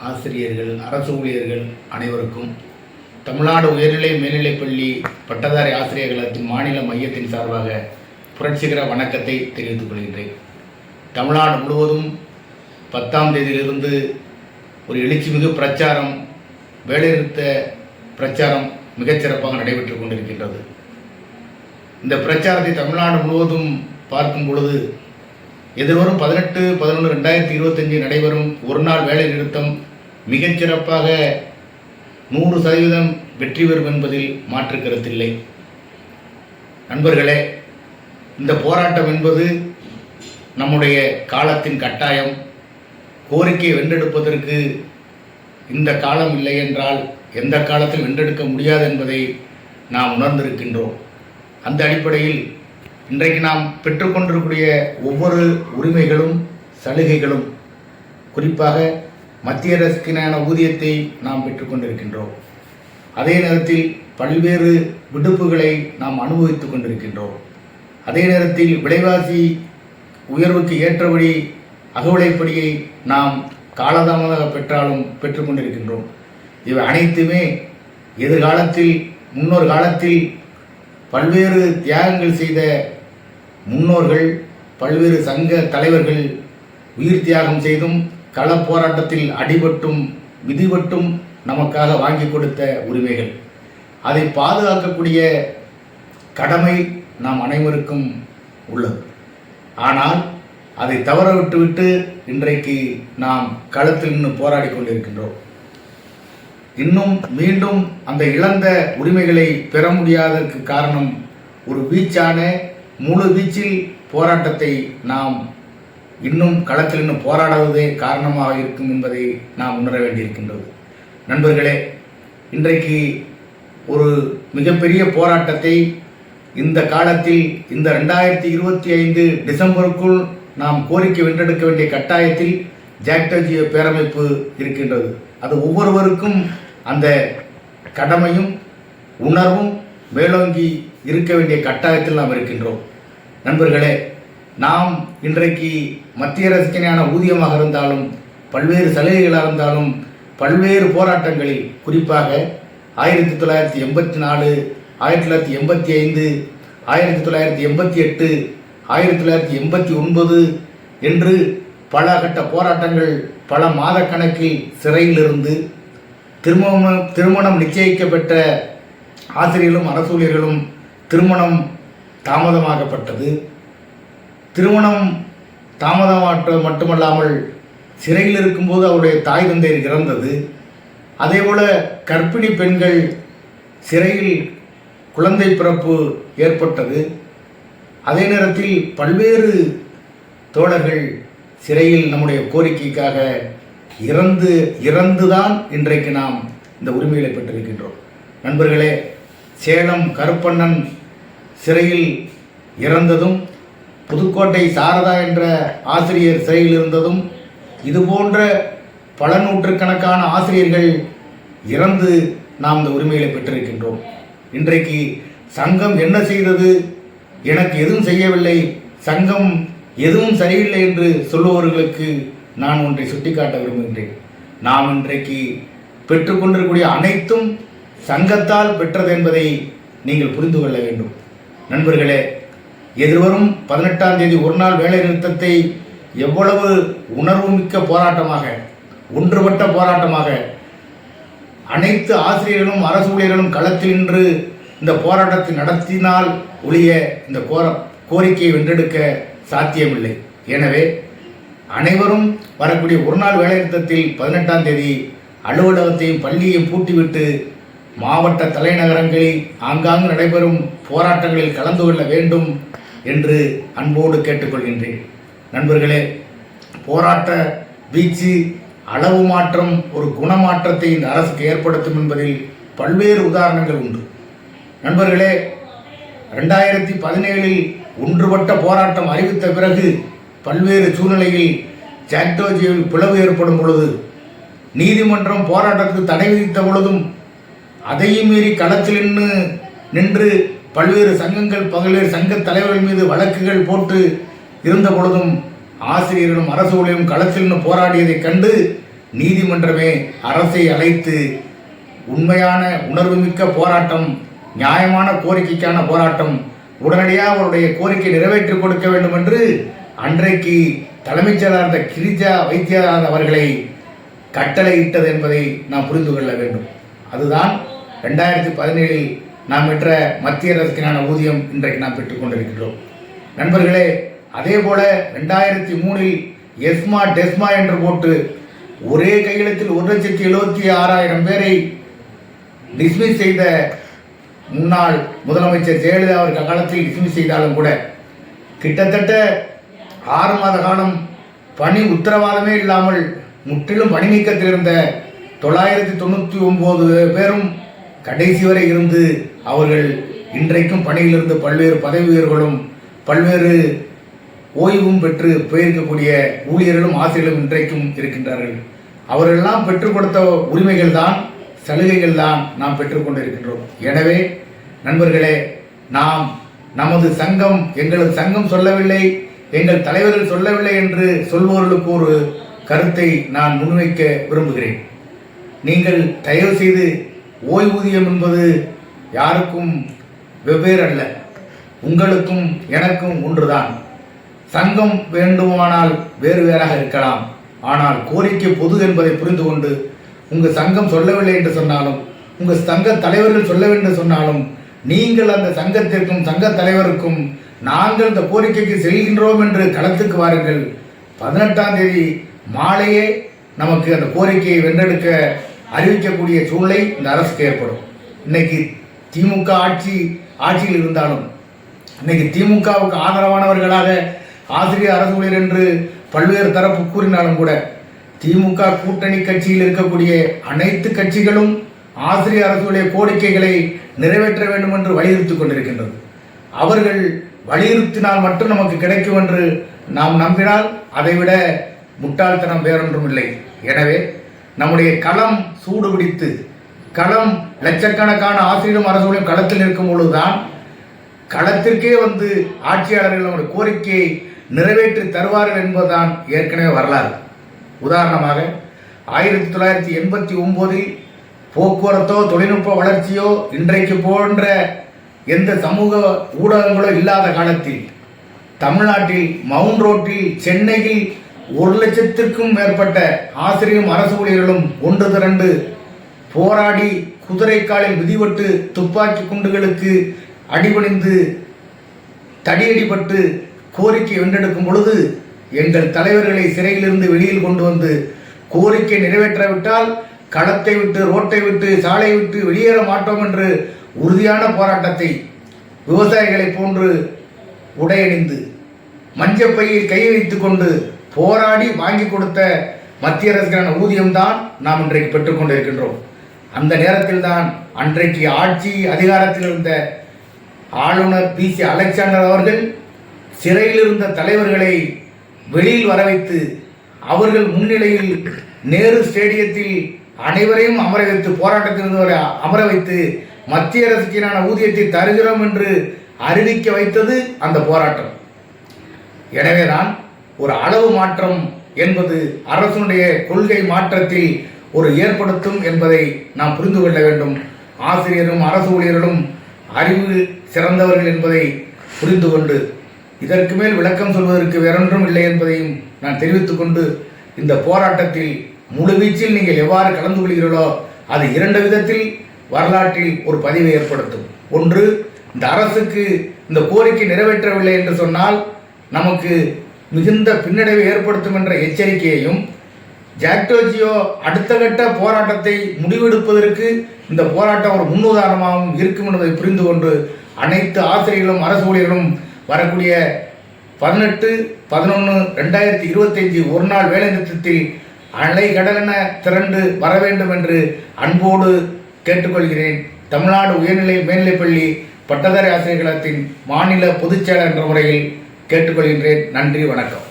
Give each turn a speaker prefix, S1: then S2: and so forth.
S1: ஆசிரியர்கள், அரசு ஊழியர்கள் அனைவருக்கும் தமிழ்நாடு உயர்நிலை மேல்நிலைப்பள்ளி பட்டதாரி ஆசிரியர் கழகத்தின் மாநில மையத்தின் சார்பாக புரட்சிகர வணக்கத்தை தெரிவித்துக் கொள்கின்றேன். தமிழ்நாடு முழுவதும் 10ஆம் தேதியிலிருந்து ஒரு எழுச்சிமிகு பிரச்சாரம், வேலைநிறுத்த பிரச்சாரம் மிகச்சிறப்பாக நடைபெற்று கொண்டிருக்கின்றது. இந்த பிரச்சாரத்தை தமிழ்நாடு முழுவதும் பார்க்கும் பொழுது எதிர்வரும் 18/11/2025 நடைபெறும் ஒரு நாள் வேலை நிறுத்தம் மிகச்சிறப்பாக 100% வெற்றி பெறும் என்பதில் மாற்று கருத்தில்லை. நண்பர்களே, இந்த போராட்டம் என்பது நம்முடைய காலத்தின் கட்டாயம். கோரிக்கையை வென்றெடுப்பதற்கு இந்த காலம் இல்லை என்றால் எந்த காலத்தில் வென்றெடுக்க முடியாது என்பதை நாம் உணர்ந்திருக்கின்றோம். அந்த அடிப்படையில் இன்றைக்கு நாம் பெற்றுக்கொண்டிருக்கூடிய ஒவ்வொரு உரிமைகளும், சலுகைகளும், குறிப்பாக மத்திய அரசுக்கான ஊதியத்தை நாம் பெற்றுக்கொண்டிருக்கின்றோம். அதே நேரத்தில் பல்வேறு விடுப்புகளை நாம் அனுபவித்துக் கொண்டிருக்கின்றோம். அதே நேரத்தில் விலைவாசி உயர்வுக்கு ஏற்றபடி அகவிலைப்படியை நாம் காலதாமதாக பெற்றாலும் பெற்றுக்கொண்டிருக்கின்றோம். இவை அனைத்துமே எதிர்காலத்தில், முன்னொரு காலத்தில் பல்வேறு தியாகங்கள் செய்த முன்னோர்கள், பல்வேறு சங்க தலைவர்கள் உயிர் தியாகம் செய்தும் கள போராட்டத்தில் அடிபட்டும் விதிபட்டும் நமக்காக வாங்கி கொடுத்த உரிமைகள். அதை பாதுகாக்கக்கூடிய கடமை நாம் அனைவருக்கும் உள்ளது. ஆனால் அதை தவற விட்டுவிட்டு இன்றைக்கு நாம் களத்தில் நின்று போராடி கொண்டிருக்கின்றோம். இன்னும் மீண்டும் அந்த இழந்த உரிமைகளை பெற முடியாததற்கு காரணம் ஒரு வீச்சான முழு வீச்சில் போராட்டத்தை நாம் இன்னும் களத்தில் இன்னும் போராடுவதே காரணமாக இருக்கும் என்பதை நாம் உணர வேண்டியிருக்கின்றது. நண்பர்களே, இன்றைக்கு ஒரு மிகப்பெரிய போராட்டத்தை இந்த காலத்தில், இந்த 2025 டிசம்பருக்குள் நாம் கோரிக்கை வென்றெடுக்க வேண்டிய கட்டாயத்தில் ஜாக்டோஜியோ பேரமைப்பு இருக்கின்றது. அது ஒவ்வொருவருக்கும் அந்த கடமையும் உணர்வும் மேலோங்கி இருக்க வேண்டிய கட்டாயத்தில் நாம் இருக்கின்றோம். நண்பர்களே, நாம் இன்றைக்கு மத்திய அரசுக்கான ஊதியமாக இருந்தாலும், பல்வேறு சலுகைகளாக இருந்தாலும், பல்வேறு போராட்டங்களில், குறிப்பாக 1984, 1985, 1988, 1989 என்று பல கட்ட போராட்டங்கள், பல மாத கணக்கில் சிறையிலிருந்து திருமணம் நிச்சயிக்கப்பட்ட ஆசிரியர்களும் அரசு ஊழியர்களும் திருமணம் தாமதமாக்கப்பட்டது. திருமணம் தாமதமாற்ற மட்டுமல்லாமல் சிறையில் இருக்கும்போது அவருடைய தாய் தந்தையர் இறந்தது. அதேபோல கர்ப்பிணி பெண்கள் சிறையில் குழந்தை பிறப்பு ஏற்பட்டது. அதே நேரத்தில் பல்வேறு தோழர்கள் சிறையில் நம்முடைய கோரிக்கைக்காக இறந்துதான் இன்றைக்கு நாம் இந்த உரிமைகளை பெற்றிருக்கின்றோம். நண்பர்களே, சேலம் கருப்பண்ணன் சிறையில் இறந்ததும், புதுக்கோட்டை சாரதா என்ற ஆசிரியர் சிறையில் இருந்ததும், இதுபோன்ற பல நூற்றுக்கணக்கான ஆசிரியர்கள் இறந்து நாம் இந்த உரிமைகளை பெற்றிருக்கின்றோம். இன்றைக்கு சங்கம் என்ன செய்தது, எனக்கு எதுவும் செய்யவில்லை, சங்கம் எதுவும் சரியில்லை என்று சொல்லுபவர்களுக்கு நான் ஒன்றை சுட்டிக்காட்ட விரும்புகின்றேன். நாம் இன்றைக்கு பெற்றுக்கொண்டிருக்கக்கூடிய அனைத்தும் சங்கத்தால் பெற்றது என்பதை நீங்கள் புரிந்து கொள்ள வேண்டும். நண்பர்களே, எதிர்வரும் 18ஆம் தேதி ஒரு நாள் வேலை நிறுத்தத்தை எவ்வளவு உணர்வுமிக்க போராட்டமாக, ஒன்றுபட்ட போராட்டமாக அனைத்து ஆசிரியர்களும் அரசு ஊழியர்களும் களத்தில் நின்று இந்த போராட்டத்தை நடத்தினால் ஒழிய இந்த கோரிக்கையை வென்றெடுக்க சாத்தியமில்லை. எனவே அனைவரும் வரக்கூடிய ஒரு நாள் வேலை நிறுத்தத்தில் 18ஆம் தேதி அலுவலகத்தையும் பள்ளியையும் பூட்டிவிட்டு மாவட்ட தலைநகரங்களில் ஆங்காங்கு நடைபெறும் போராட்டங்களில் கலந்து கொள்ள வேண்டும் என்று அன்போடு கேட்டுக்கொள்கின்றேன். நண்பர்களே, போராட்ட வீச்சு, அளவு மாற்றம் ஒரு குணமாற்றத்தை இந்த அரசுக்கு ஏற்படுத்தும் என்பதில் பல்வேறு உதாரணங்கள் உண்டு. நண்பர்களே, 2017 ஒன்றுபட்ட போராட்டம் அறிவித்த பிறகு பல்வேறு சூழ்நிலையில் ஜாக்டோஜியோவில் பிளவு ஏற்படும் பொழுது, நீதிமன்றம் போராட்டத்துக்கு தடை விதித்த பொழுதும் அதையும் மீறி களத்தில் நின்று பல்வேறு சங்கங்கள், பல்வேறு சங்க தலைவர்கள் மீது வழக்குகள் போட்டு இருந்த பொழுதும் ஆசிரியர்களும் அரசு ஊழியரும் களத்தில் போராடியதைக் கண்டு நீதிமன்றமே அரசை அழைத்து உண்மையான உணர்வுமிக்க போராட்டம், நியாயமான கோரிக்கைக்கான போராட்டம், உடனடியாக அவருடைய கோரிக்கை நிறைவேற்றிக் கொடுக்க வேண்டும் என்று அன்றைக்கு தலைமைச் செயலாளர் கிரிஜா வைத்தியநாதன் அவர்களை கட்டளையிட்டது என்பதை நாம் புரிந்து கொள்ள வேண்டும். அதுதான் 2017 நாம் பெற்ற மத்திய அரசுக்கான ஊதியம் இன்றைக்கு நாம் பெற்றுக் கொண்டிருக்கிறோம். நண்பர்களே, அதே போல 2003 எஸ்மா டெஸ்மா என்று போட்டு ஒரே கையெழுத்தில் 1,76,000 பேரை டிஸ்மிஸ் செய்த முன்னாள் முதலமைச்சர் ஜெயலலிதா அவர்கள் காலத்தில் டிஸ்மிஸ் செய்தாலும் கூட கிட்டத்தட்ட 6 மாத காலம் பணி உத்தரவாதமே இல்லாமல் முற்றிலும் பணி நீக்கத்தில் இருந்த 999 பேரும் கடைசி வரை இருந்து அவர்கள் இன்றைக்கும் பணியிலிருந்து பல்வேறு பதவி உயர்வுகளும் பல்வேறு ஓய்வும் பெற்று போயிருக்கக்கூடிய ஊழியர்களும் ஆசிரியர்களும் இன்றைக்கும் இருக்கின்றார்கள். அவர்களெல்லாம் பெற்றுக் கொடுத்த உரிமைகள் தான், சலுகைகள் தான் நாம் பெற்றுக்கொண்டிருக்கின்றோம். எனவே நண்பர்களே, நாம் நமது சங்கம், எங்களது சங்கம் சொல்லவில்லை, எங்கள் தலைவர்கள் சொல்லவில்லை என்று சொல்பவர்களுக்கு ஒரு கருத்தை நான் முன்வைக்க விரும்புகிறேன். நீங்கள் தயவு செய்து ஓய்வூதியம் என்பது யாருக்கும் வெவ்வேறு அல்ல, உங்களுக்கும் எனக்கும் ஒன்றுதான். சங்கம் வேண்டுமானால் வேறு வேறாக இருக்கலாம், ஆனால் கோரிக்கை பொது என்பதை புரிந்து கொண்டு உங்கள் சங்கம் சொல்லவில்லை என்று சொன்னாலும், உங்கள் சங்க தலைவர்கள் சொல்லவில்லை என்று சொன்னாலும், நீங்கள் அந்த சங்கத்திற்கும் சங்க தலைவருக்கும் நாங்கள் இந்த கோரிக்கைக்கு செல்கின்றோம் என்று களத்துக்கு வாருங்கள். 18ஆம் தேதி மாலையே நமக்கு அந்த கோரிக்கையை வென்றெடுக்க அறிவிக்கக்கூடிய சூழ்நிலை இந்த அரசுக்கு ஏற்படும். இன்னைக்கு திமுக ஆட்சியில் இருந்தாலும், இன்னைக்கு திமுகவுக்கு ஆதரவானவர்களாக ஆசிரியர் அரசு ஊழியர் என்று பல்வேறு தரப்பு கூறினாலும் கூட திமுக கூட்டணி கட்சியில் இருக்கக்கூடிய அனைத்து கட்சிகளும் ஆசிரியர் அரசு ஊழியர் கோரிக்கைகளை நிறைவேற்ற வேண்டும் என்று வலியுறுத்திக் கொண்டிருக்கின்றது. அவர்கள் வலியுறுத்தினால் மட்டும் நமக்கு கிடைக்கும் என்று நாம் நம்பினால் அதைவிட முட்டாள்தனம் வேறொன்றும் இல்லை. எனவே நம்முடைய களம் சூடுபிடித்து, களம் லட்சக்கணக்கான ஆசிரியரும் அரசுகளையும் களத்தில் இருக்கும் பொழுதுதான் களத்திற்கே வந்து ஆட்சியாளர்கள் நம்முடைய கோரிக்கையை நிறைவேற்றி தருவார்கள் என்பதுதான் ஏற்கனவே வரலாறு. உதாரணமாக 1989 போக்குவரத்தோ தொழில்நுட்ப வளர்ச்சியோ இன்றைக்கு போன்ற எந்த சமூக ஊடகங்களோ இல்லாத காலத்தில் தமிழ்நாட்டில் மவுண்ட் ரோட்டில் சென்னையில் 1,00,000க்கும் மேற்பட்ட ஆசிரியரும் அரசு ஊழியர்களும் ஒன்று திரண்டு போராடி குதிரைக்காலில் மிதிவட்டு துப்பாக்கி குண்டுகளுக்கு அடிபணிந்து தடியடிப்பட்டு கோரிக்கை வென்றெடுக்கும் பொழுது எங்கள் தலைவர்களை சிறையிலிருந்து வெளியில் கொண்டு வந்து கோரிக்கை நிறைவேற்றாவிட்டால் களத்தை விட்டு, ரோட்டை விட்டு, சாலை விட்டு வெளியேற மாட்டோம் என்று உறுதியான போராட்டத்தை விவசாயிகளை போன்று உடையணிந்து மஞ்சப்பையில் கை வைத்து கொண்டு போராடி வாங்கி கொடுத்த மத்திய அரசுக்கான ஊதியம்தான் நாம் இன்றைக்கு பெற்றுக்கொண்டிருக்கின்றோம். அந்த நேரத்தில் தான் அன்றைக்கு ஆட்சி அதிகாரத்தில் இருந்த ஆளுநர் PC அலெக்சாண்டர் அவர்கள் சிறையில் இருந்த தலைவர்களை வெளியில் வர வைத்து அவர்கள் முன்னிலையில் நேரு ஸ்டேடியத்தில் அனைவரையும் அமர வைத்து, போராட்டத்தில் அமர வைத்து மத்திய அரசுக்கான ஊதியத்தை தருகிறோம் என்று அறிவிக்க வைத்தது அந்த போராட்டம். எனவேதான் ஒரு அளவு மாற்றம் என்பது அரசுடைய கொள்கை மாற்றத்தில் ஒரு ஏற்படுத்தும் என்பதை நாம் புரிந்து கொள்ள வேண்டும். ஆசிரியரும் அரசு ஊழியர்களும் அறிவு சிறந்தவர்கள் என்பதை புரிந்து கொண்டு இதற்கு மேல் விளக்கம் சொல்வதற்கு வேறொன்றும் இல்லை என்பதையும் நான் தெரிவித்துக் கொண்டு, இந்த போராட்டத்தில் முழுவீச்சில் நீங்கள் எவ்வாறு கலந்து கொள்கிறீர்களோ அது 2 விதத்தில் வரலாற்றில் ஒரு பதிவை ஏற்படுத்தும். ஒன்று, இந்த அரசுக்கு இந்த கோரிக்கை நிறைவேற்றவில்லை என்று சொன்னால் நமக்கு மிகுந்த பின்னடைவை ஏற்படுத்தும் என்ற எச்சரிக்கையையும், ஜாக்டோ ஜியோ அடுத்த கட்ட போராட்டத்தை முடிவெடுப்பதற்கு இந்த போராட்டம் ஒரு முன்னுதாரணமாகவும் இருக்கும் என்பதை புரிந்து கொண்டு அனைத்து ஆசிரியர்களும் அரசு ஊழியர்களும் வரக்கூடிய 18/11/2025 ஒரு நாள் வேலை நிறுத்தத்தில் அலை கடலென திரண்டு வர வேண்டும் என்று அன்போடு கேட்டுக்கொள்கிறேன். தமிழ்நாடு உயர்நிலை மேல்நிலைப்பள்ளி பட்டதாரி ஆசிரியர் கழகத்தின் மாநில பொதுச்செயலாளர் என்ற முறையில் கேட்டுக்கொள்கின்றேன். நன்றி, வணக்கம்.